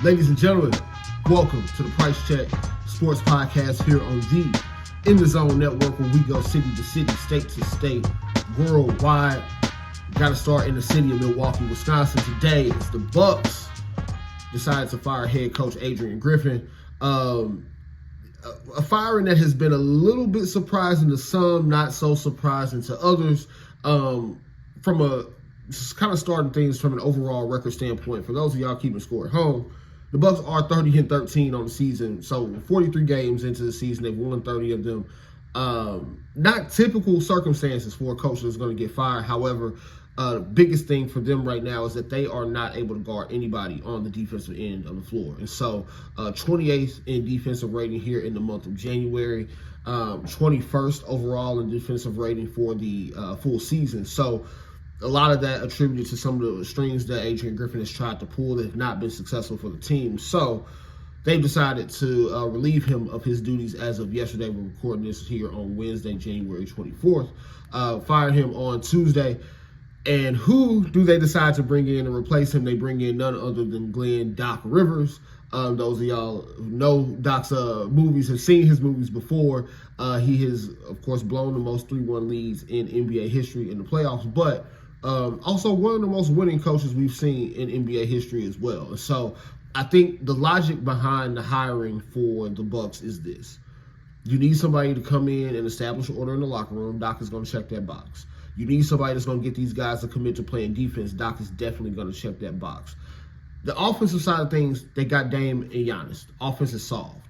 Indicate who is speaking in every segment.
Speaker 1: Ladies and gentlemen, welcome to the Price Check Sports Podcast here on the In the Zone Network, where we go city to city, state to state, worldwide. Got to start in the city of Milwaukee, Wisconsin. Today, it's the Bucks decided to fire head coach Adrian Griffin. A firing that has been a little bit surprising to some, not so surprising to others. From a just kind of starting things from an overall record standpoint, for those of y'all keeping score at home, the Bucks are 30-13 on the season. So 43 games into the season, they've won 30 of them. Not typical circumstances for a coach that's going to get fired. However, the biggest thing for them right now is that they are not able to guard anybody on the defensive end of the floor. And so 28th in defensive rating here in the month of January, 21st overall in defensive rating for the full season. So a lot of that attributed to some of the strings that Adrian Griffin has tried to pull that have not been successful for the team. So they've decided to relieve him of his duties as of yesterday. We're recording this here on Wednesday, January 24th. Fired him on Tuesday. And who do they decide to bring in and replace him? They bring in none other than Doc Rivers. Those of y'all who know Doc's movies, have seen his movies before. He has, of course, blown the most 3-1 leads in NBA history in the playoffs, but also one of the most winning coaches we've seen in NBA history as well. So I think the logic behind the hiring for the Bucks is this. You need somebody to come in and establish order in the locker room. Doc is going to check that box. You need somebody that's going to get these guys to commit to playing defense. Doc is definitely going to check that box. The offensive side of things, they got Dame and Giannis. Offense is solved.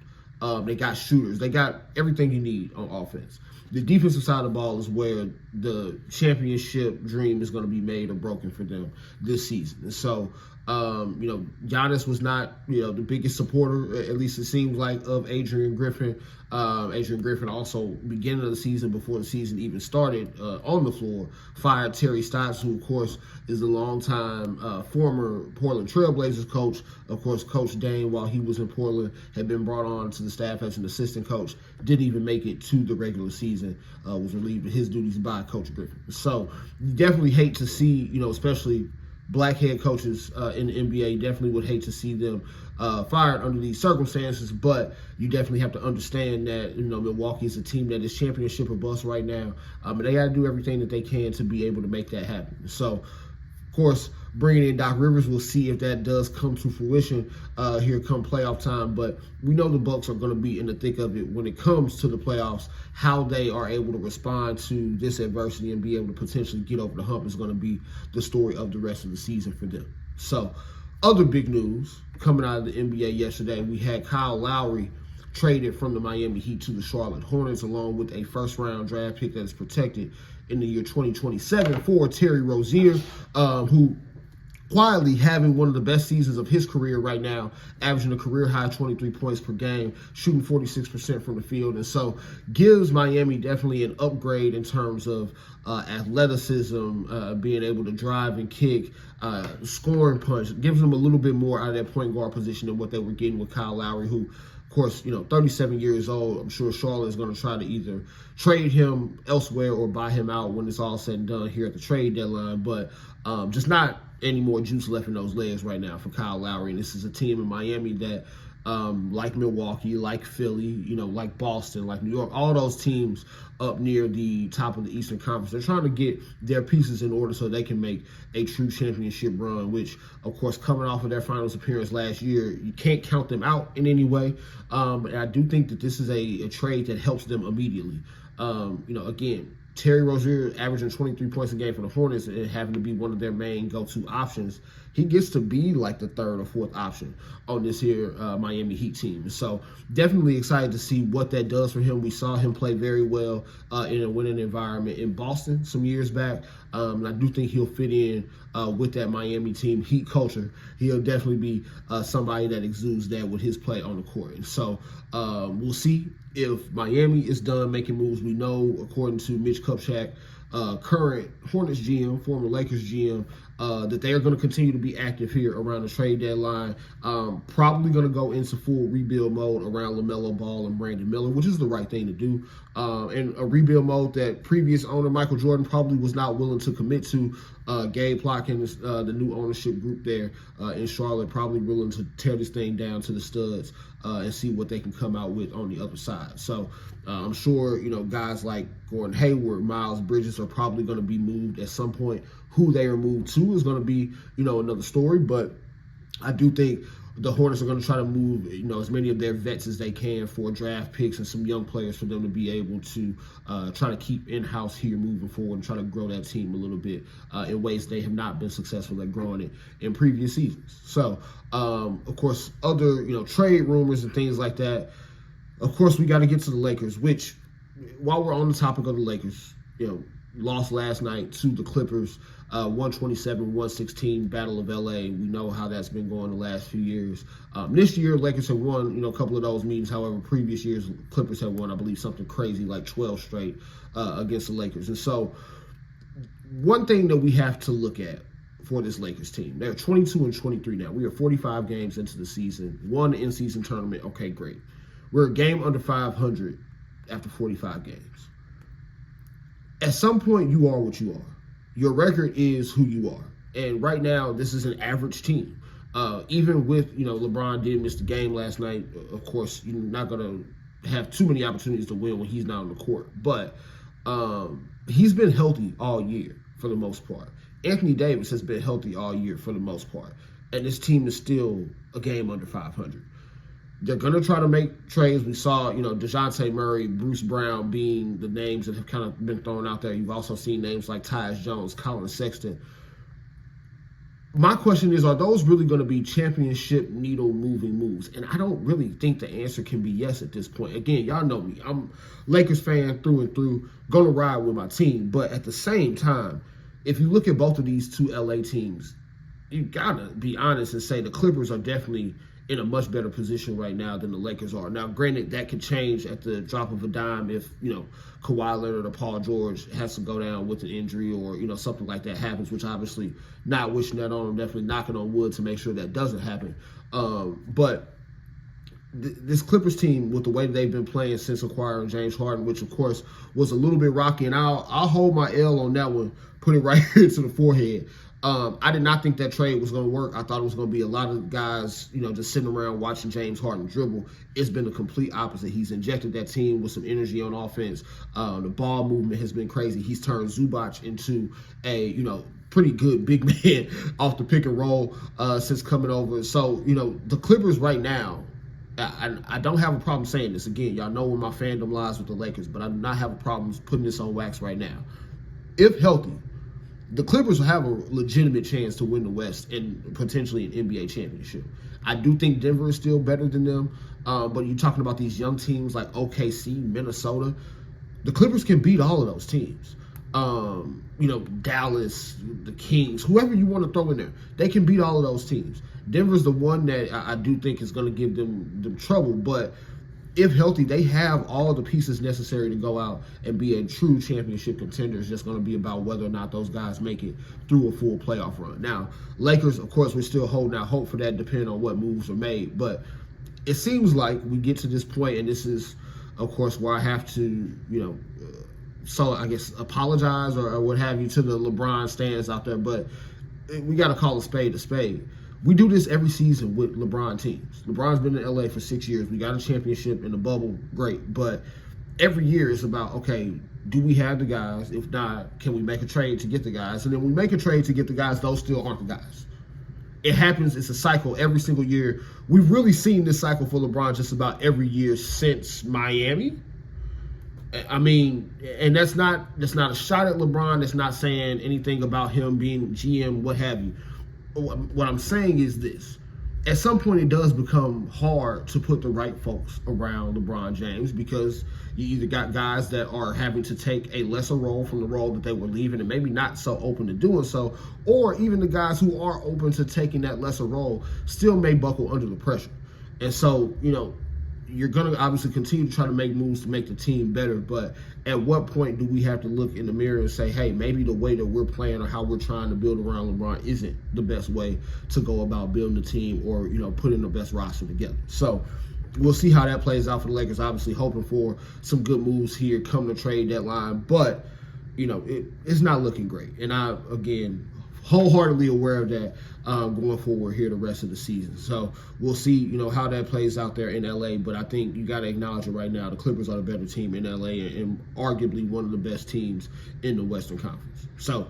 Speaker 1: They got shooters. They got everything you need on offense. The defensive side of the ball is where the championship dream is going to be made or broken for them this season. And so, Giannis was not, the biggest supporter, at least it seems like, of Adrian Griffin. Adrian Griffin also, beginning of the season, before the season even started, on the floor, fired Terry Stotts, who, of course, is a longtime former Portland Trailblazers coach. Of course, Coach Dame, while he was in Portland, had been brought on to the staff as an assistant coach. Didn't even make it to the regular season. Was relieved of his duties by Coach Griffin. So you definitely hate to see, especially black head coaches in the NBA, definitely would hate to see them fired under these circumstances, but you definitely have to understand that, Milwaukee is a team that is championship or bust right now, and they got to do everything that they can to be able to make that happen. So, of course, bringing in Doc Rivers, we'll see if that does come to fruition here come playoff time, but we know the Bucks are going to be in the thick of it when it comes to the playoffs. How they are able to respond to this adversity and be able to potentially get over the hump is going to be the story of the rest of the season for them. So, other big news coming out of the NBA yesterday, we had Kyle Lowry traded from the Miami Heat to the Charlotte Hornets, along with a first-round draft pick that is protected in the year 2027 for Terry Rozier, who quietly having one of the best seasons of his career right now, averaging a career-high 23 points per game, shooting 46% from the field, and so gives Miami definitely an upgrade in terms of athleticism, being able to drive and kick, scoring punch, gives them a little bit more out of that point guard position than what they were getting with Kyle Lowry, who, of course, 37 years old. I'm sure Charlotte is going to try to either trade him elsewhere or buy him out when it's all said and done here at the trade deadline, but just not any more juice left in those legs right now for Kyle Lowry. And this is a team in Miami that, like Milwaukee, like Philly, like Boston, like New York, all those teams up near the top of the Eastern Conference, they're trying to get their pieces in order so they can make a true championship run, which, of course, coming off of their finals appearance last year, you can't count them out in any way. But I do think that this is a trade that helps them immediately. Again, Terry Rozier averaging 23 points a game for the Hornets and having to be one of their main go-to options. He gets to be like the third or fourth option on this here Miami Heat team. So definitely excited to see what that does for him. We saw him play very well in a winning environment in Boston some years back. And I do think he'll fit in with that Miami team Heat culture. He'll definitely be somebody that exudes that with his play on the court. And so we'll see if Miami is done making moves. We know, according to Mitch Kupchak, current Hornets GM, former Lakers GM, that they are going to continue to be active here around the trade deadline. Probably going to go into full rebuild mode around LaMelo Ball and Brandon Miller, which is the right thing to do. And a rebuild mode that previous owner Michael Jordan probably was not willing to commit to. Gabe Plotkin, the new ownership group there in Charlotte, probably willing to tear this thing down to the studs and see what they can come out with on the other side. So I'm sure, guys like Gordon Hayward, Miles Bridges are probably going to be moved at some point. Who they are moved to is going to be, another story. But I do think the Hornets are going to try to move, as many of their vets as they can for draft picks and some young players for them to be able to try to keep in-house here moving forward and try to grow that team a little bit in ways they have not been successful at growing it in previous seasons. So, of course, other, trade rumors and things like that. Of course, we got to get to the Lakers, which, while we're on the topic of the Lakers, lost last night to the Clippers, 127-116 Battle of LA. We know how that's been going the last few years. This year, Lakers have won, a couple of those meetings. However, previous years, Clippers have won, I believe, something crazy like 12 straight against the Lakers. And so, one thing that we have to look at for this Lakers team, they're 22-23 now. We are 45 games into the season, won the in-season tournament. Okay, great. We're a game under 500 after 45 games. At some point, you are what you are. Your record is who you are. And right now, this is an average team. Even with, LeBron did miss the game last night. Of course, you're not going to have too many opportunities to win when he's not on the court. But he's been healthy all year for the most part. Anthony Davis has been healthy all year for the most part. And this team is still a game under 500. They're going to try to make trades. We saw, DeJounte Murray, Bruce Brown being the names that have kind of been thrown out there. You've also seen names like Tyus Jones, Colin Sexton. My question is, are those really going to be championship needle-moving moves? And I don't really think the answer can be yes at this point. Again, y'all know me. I'm a Lakers fan through and through, going to ride with my team. But at the same time, if you look at both of these two LA teams, you got to be honest and say the Clippers are definitely in a much better position right now than the Lakers are. Now, granted, that could change at the drop of a dime if, Kawhi Leonard or Paul George has to go down with an injury or, something like that happens, which obviously not wishing that on them, definitely knocking on wood to make sure that doesn't happen. But this Clippers team, with the way they've been playing since acquiring James Harden, which, of course, was a little bit rocky, and I'll hold my L on that one, put it right here to the forehead. I did not think that trade was going to work. I thought it was going to be a lot of guys, just sitting around watching James Harden dribble. It's been the complete opposite. He's injected that team with some energy on offense. The ball movement has been crazy. He's turned Zubac into a, pretty good big man off the pick and roll since coming over. So, the Clippers right now, I don't have a problem saying this. Again, y'all know where my fandom lies with the Lakers, but I do not have a problem putting this on wax right now. If healthy, the Clippers will have a legitimate chance to win the West and potentially an NBA championship. I do think Denver is still better than them, but you're talking about these young teams like OKC, Minnesota. The Clippers can beat all of those teams. Dallas, the Kings, whoever you want to throw in there, they can beat all of those teams. Denver's the one that I do think is going to give them trouble, but if healthy, they have all the pieces necessary to go out and be a true championship contender. It's just going to be about whether or not those guys make it through a full playoff run. Now, Lakers, of course, we're still holding out hope for that, depending on what moves are made. But it seems like we get to this point, and this is, of course, where I have to, I guess, apologize or what have you to the LeBron stands out there. But we got to call a spade a spade. We do this every season with LeBron teams. LeBron's been in LA for 6 years. We got a championship in the bubble, great. But every year it's about, okay, do we have the guys? If not, can we make a trade to get the guys? And then we make a trade to get the guys, those still aren't the guys. It happens, it's a cycle every single year. We've really seen this cycle for LeBron just about every year since Miami. I mean, and that's not a shot at LeBron. That's not saying anything about him being GM, what have you. What I'm saying is this. At some point, it does become hard to put the right folks around LeBron James because you either got guys that are having to take a lesser role from the role that they were leaving and maybe not so open to doing so, or even the guys who are open to taking that lesser role still may buckle under the pressure. And so, you're going to obviously continue to try to make moves to make the team better, but at what point do we have to look in the mirror and say, hey, maybe the way that we're playing or how we're trying to build around LeBron isn't the best way to go about building a team or, putting the best roster together. So we'll see how that plays out for the Lakers. Obviously hoping for some good moves here come the trade deadline, but, it's not looking great. And I, again, wholeheartedly aware of that going forward here the rest of the season. So we'll see, how that plays out there in LA. But I think you got to acknowledge it right now. The Clippers are the better team in LA and arguably one of the best teams in the Western Conference. So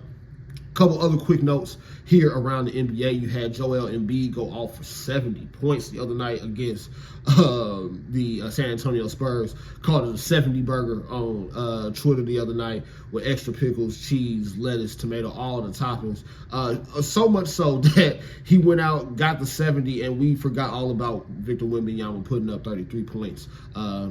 Speaker 1: couple other quick notes here around the NBA. You had Joel Embiid go off for 70 points the other night against the San Antonio Spurs. Called it a 70 burger on Twitter the other night with extra pickles, cheese, lettuce, tomato, all the toppings. So much so that he went out, got the 70, and we forgot all about Victor Wembanyama putting up 33 points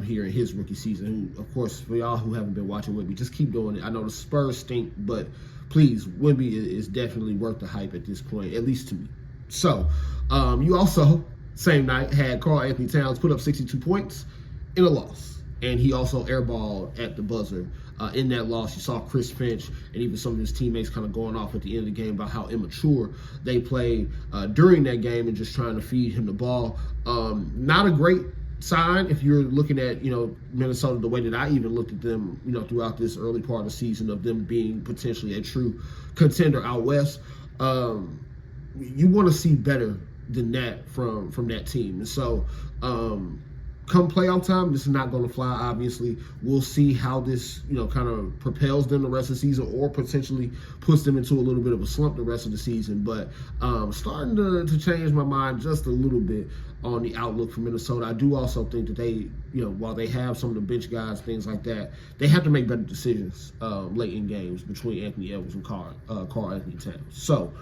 Speaker 1: here in his rookie season. Who, of course, for y'all who haven't been watching Wemby, just keep doing it. I know the Spurs stink, but please, Wemby is definitely worth the hype at this point, at least to me. So, you also, same night, had Karl Anthony Towns put up 62 points in a loss. And he also airballed at the buzzer in that loss. You saw Chris Finch and even some of his teammates kind of going off at the end of the game about how immature they played during that game and just trying to feed him the ball. Not a great sign if you're looking at, Minnesota the way that I even looked at them, throughout this early part of the season of them being potentially a true contender out west. You want to see better than that from that team. And so come playoff time, this is not going to fly, obviously. We'll see how this, kind of propels them the rest of the season or potentially puts them into a little bit of a slump the rest of the season. But starting to change my mind just a little bit on the outlook for Minnesota. I do also think that they, while they have some of the bench guys, things like that, they have to make better decisions late in games between Anthony Edwards and Karl Anthony Towns. So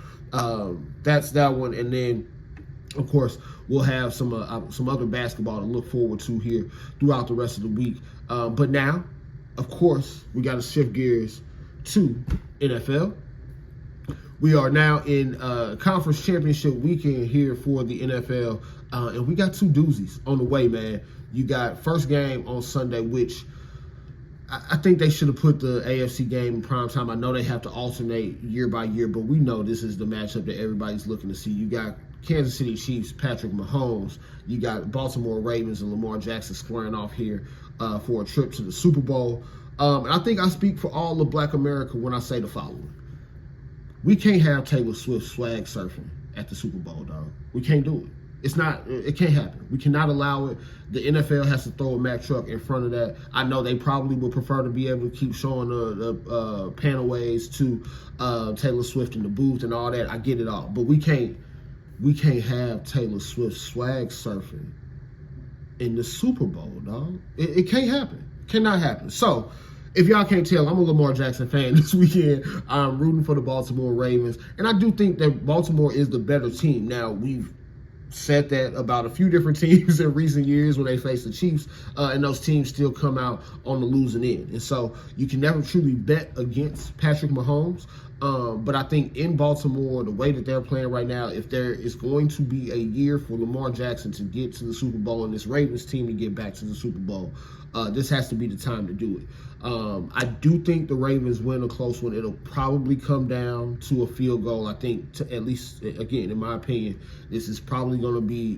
Speaker 1: that's that one. And then, of course, we'll have some other basketball to look forward to here throughout the rest of the week. But now, of course, we got to shift gears to NFL. We are now in conference championship weekend here for the NFL, and we got two doozies on the way, man. You got first game on Sunday, which I think they should have put the AFC game in prime time. I know they have to alternate year by year, but we know this is the matchup that everybody's looking to see. You got Kansas City Chiefs, Patrick Mahomes. You got Baltimore Ravens and Lamar Jackson squaring off here for a trip to the Super Bowl. And I think I speak for all of Black America when I say the following. We can't have Taylor Swift swag surfing at the Super Bowl, dog. We can't do it. It can't happen. We cannot allow it. The NFL has to throw a Mack truck in front of that. I know they probably would prefer to be able to keep showing the panaways to Taylor Swift in the booth and all that. I get it all. But we can't have Taylor Swift swag surfing in the Super Bowl, dog. It can't happen. Cannot happen. So, if y'all can't tell, I'm a Lamar Jackson fan this weekend. I'm rooting for the Baltimore Ravens. And I do think that Baltimore is the better team. Now, we've said that about a few different teams in recent years when they face the Chiefs, and those teams still come out on the losing end. And so you can never truly bet against Patrick Mahomes. But I think in Baltimore, the way that they're playing right now, if there is going to be a year for Lamar Jackson to get to the Super Bowl and this Ravens team to get back to the Super Bowl, this has to be the time to do it. I do think the Ravens win a close one. It'll probably come down to a field goal. I think, at least, again, in my opinion, this is probably going to be,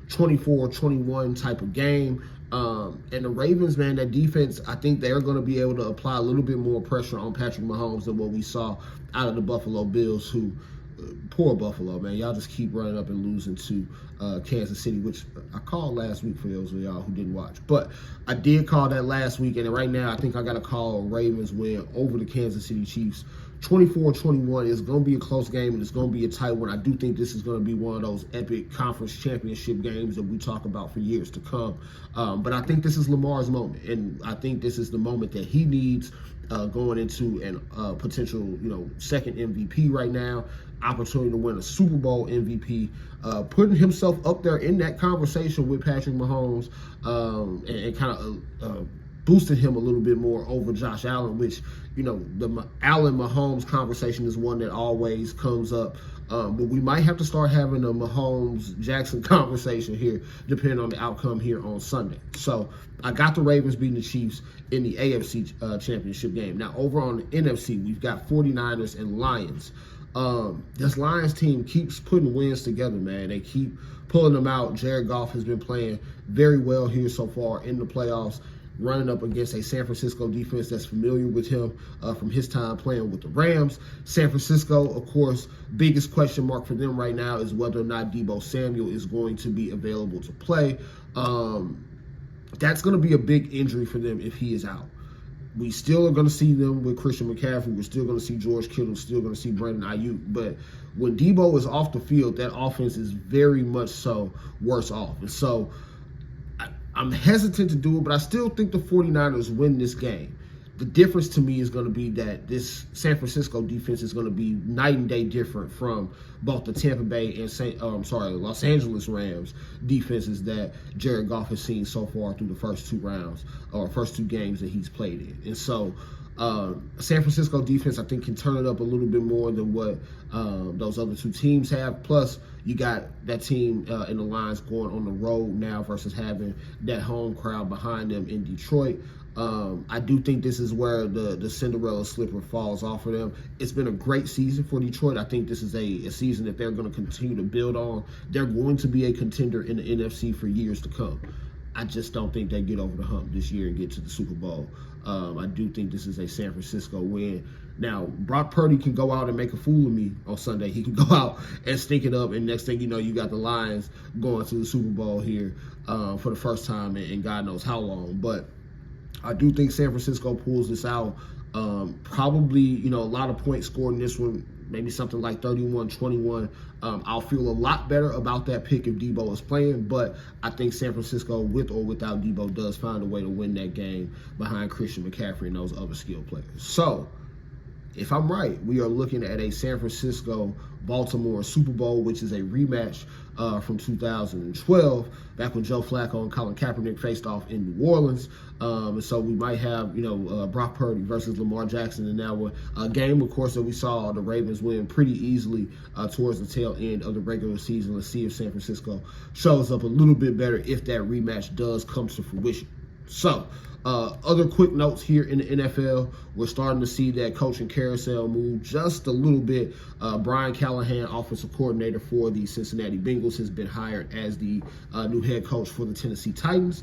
Speaker 1: 24-21 type of game. And the Ravens, man, that defense, I think they're going to be able to apply a little bit more pressure on Patrick Mahomes than what we saw out of the Buffalo Bills, who, poor Buffalo, man. Y'all just keep running up and losing to Kansas City, which I called last week for those of y'all who didn't watch. But I did call that last week, and right now I think I got to call Ravens win over the Kansas City Chiefs. 24-21 is going to be a close game, and it's going to be a tight one. I do think this is going to be one of those epic conference championship games that we talk about for years to come. But I think this is Lamar's moment, and I think this is the moment that he needs going into an potential, second MVP right now, opportunity to win a Super Bowl MVP, putting himself up there in that conversation with Patrick Mahomes, and kind of boosted him a little bit more over Josh Allen, which, the Allen-Mahomes conversation is one that always comes up But we might have to start having a Mahomes-Jackson conversation here, depending on the outcome here on Sunday. So I got the Ravens beating the Chiefs in the AFC championship game. Now, over on the NFC, we've got 49ers and Lions. This Lions team keeps putting wins together, man. They keep pulling them out. Jared Goff has been playing very well here so far in the playoffs, running up against a San Francisco defense that's familiar with him from his time playing with the Rams. San Francisco, of course, biggest question mark for them right now is whether or not Deebo Samuel is going to be available to play. That's going to be a big injury for them if he is out. We still are going to see them with Christian McCaffrey. We're still going to see George Kittle. Still going to see Brandon Ayuk. But when Deebo is off the field, that offense is very much so worse off. And so I'm hesitant to do it, but I still think the 49ers win this game. The difference to me is going to be that this San Francisco defense is going to be night and day different from both the Tampa Bay and Los Angeles Rams defenses that Jared Goff has seen so far through the first two rounds or first two games that he's played in. And so San Francisco defense, I think, can turn it up a little bit more than what those other two teams have. Plus, you got that team in the Lions going on the road now versus having that home crowd behind them in Detroit. I do think this is where the Cinderella slipper falls off for them. It's been a great season for Detroit. I think this is a season that they're going to continue to build on. They're going to be a contender in the NFC for years to come. I just don't think they get over the hump this year and get to the Super Bowl. I do think this is a San Francisco win. Now, Brock Purdy can go out and make a fool of me on Sunday. He can go out and stink it up, and next thing you know, you got the Lions going to the Super Bowl here for the first time in God knows how long. But I do think San Francisco pulls this out. Probably, a lot of points scored in this one, maybe something like 31-21. I'll feel a lot better about that pick if Deebo is playing, but I think San Francisco, with or without Deebo, does find a way to win that game behind Christian McCaffrey and those other skilled players. So, if I'm right, we are looking at a San Francisco-Baltimore Super Bowl, which is a rematch from 2012, back when Joe Flacco and Colin Kaepernick faced off in New Orleans. And so we might have, Brock Purdy versus Lamar Jackson in that one. A game, of course, that we saw the Ravens win pretty easily towards the tail end of the regular season. Let's see if San Francisco shows up a little bit better if that rematch does come to fruition. So, other quick notes here in the NFL, we're starting to see that coaching carousel move just a little bit. Brian Callahan, offensive coordinator for the Cincinnati Bengals, has been hired as the new head coach for the Tennessee Titans.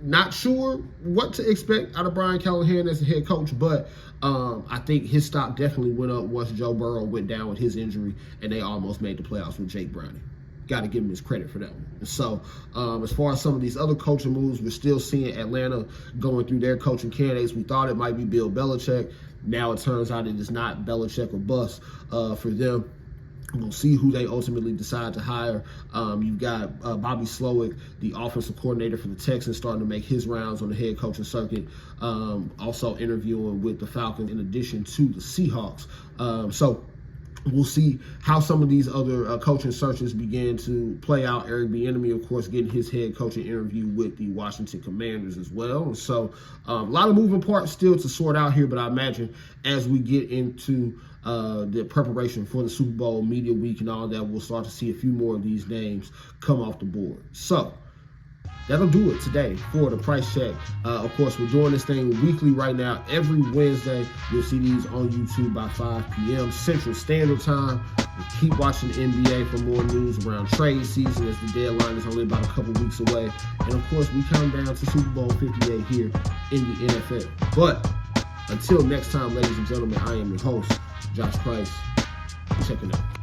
Speaker 1: Not sure what to expect out of Brian Callahan as a head coach, but I think his stock definitely went up once Joe Burrow went down with his injury and they almost made the playoffs with Jake Browning. Got to give him his credit for that one. So as far as some of these other coaching moves, we're still seeing Atlanta going through their coaching candidates. We thought it might be Bill Belichick. Now it turns out it is not Belichick or bust for them. We'll see who they ultimately decide to hire. You've got Bobby Slowick, the offensive coordinator for the Texans, starting to make his rounds on the head coaching circuit, also interviewing with the Falcons in addition to the Seahawks. So we'll see how some of these other coaching searches begin to play out. Eric Bieniemy, of course, getting his head coaching interview with the Washington Commanders as well. And so a lot of moving parts still to sort out here, but I imagine as we get into the preparation for the Super Bowl media week and all that, we'll start to see a few more of these names come off the board. So that'll do it today for the Price Check. Of course, we're doing this thing weekly right now. Every Wednesday, you'll see these on YouTube by 5 p.m. Central Standard Time. Keep watching the NBA for more news around trade season as the deadline is only about a couple weeks away. And, of course, we count down to Super Bowl 58 here in the NFL. But until next time, ladies and gentlemen, I am your host, Josh Price. Check it out.